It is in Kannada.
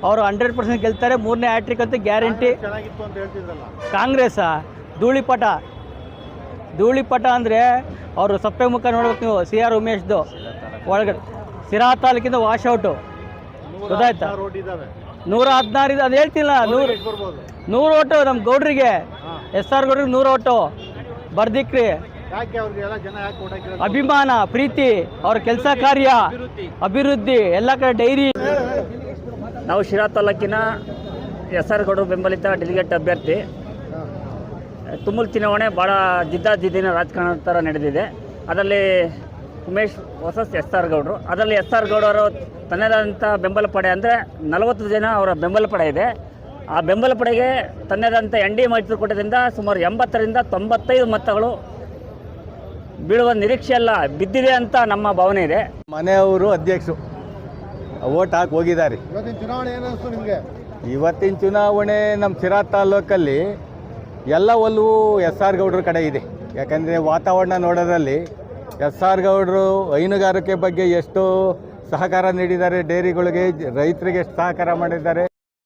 ಅವರು 100% ಗೆಲ್ತಾರೆ. 3ನೇ ಹ್ಯಾಟ್ರಿಕ್ ಅಂತೂ ಗ್ಯಾರಂಟಿ. ಚೆನ್ನಾಗಿತ್ತು ಅಂತ ಹೇಳ್ತಿದ್ರಲ್ಲ. ಕಾಂಗ್ರೆಸ್ಸಾ ಧೂಳಿಪಟ ಅಂದರೆ ಅವರು ಸಪ್ಪೆ ಮುಖ ನೋಡ್ಬೇಕು ನೀವು. CR ಉಮೇಶ್ದು ಒಳಗಡೆ ಸಿರಾ ತಾಲೂಕಿಂದ ವಾಶೌಟು, ಗೊತ್ತಾಯ್ತಾ? 116 ಇದು ಅದು ಹೇಳ್ತಿಲ್ಲ. 100 ಓಟು ನಮ್ಮ ಗೌಡ್ರಿಗೆ, SR ಗೌಡ್ರಿಗೆ 100 ಓಟು ಬರ್ದಿಕ್ರಿ. ಅಭಿಮಾನ, ಪ್ರೀತಿ, ಅವ್ರ ಕೆಲಸ ಕಾರ್ಯ, ಅಭಿವೃದ್ಧಿ ಎಲ್ಲ ಕಡೆ ಡೈರಿ. ನಾವು ಶಿರಾ ತಾಲೂಕಿನ SR ಗೌಡರು ಬೆಂಬಲಿತ ಡೆಲಿಗೇಟ್ ಅಭ್ಯರ್ಥಿ. ತುಮೂಲ್ ಚುನಾವಣೆ ಭಾಳ ಜಿದ್ದಿನ ರಾಜಕಾರಣ ಥರ ನಡೆದಿದೆ. ಅದರಲ್ಲಿ ಉಮೇಶ್ ವರ್ಸಸ್ SR ಗೌಡರು. ಅದರಲ್ಲಿ SR ಗೌಡರು ತನ್ನದಾದಂಥ ಬೆಂಬಲ ಪಡೆ ಅಂದರೆ 40 ಜನ ಅವರ ಬೆಂಬಲ ಪಡೆ ಇದೆ. ಆ ಬೆಂಬಲ ಪಡೆಗೆ ತನ್ನದಾದಂಥ NDA ಮೈತ್ರಿಕೂಟದಿಂದ ಸುಮಾರು 80ರಿಂದ 95 ಮತಗಳು ಬೀಳುವ ನಿರೀಕ್ಷೆ ಎಲ್ಲ ಬಿದ್ದಿದೆ ಅಂತ ನಮ್ಮ ಭಾವನೆ ಇದೆ. ಮನೆಯವರು ಅಧ್ಯಕ್ಷರು ಓಟ್ ಹಾಕಿ ಹೋಗಿದ್ದಾರೆ. ಇವತ್ತಿನ ಚುನಾವಣೆ ನಮ್ಮ ಶಿರಾ ತಾಲೂಕಲ್ಲಿ ಎಲ್ಲ ಒಲವು SR ಗೌಡ್ರ ಕಡೆ ಇದೆ. ಯಾಕಂದರೆ ವಾತಾವರಣ ನೋಡೋದ್ರಲ್ಲಿ SR ಗೌಡರು ಹೈನುಗಾರಿಕೆ ಬಗ್ಗೆ ಎಷ್ಟು ಸಹಕಾರ ನೀಡಿದ್ದಾರೆ, ಡೈರಿಗಳಿಗೆ, ರೈತರಿಗೆ ಎಷ್ಟು ಸಹಕಾರ ಮಾಡಿದ್ದಾರೆ.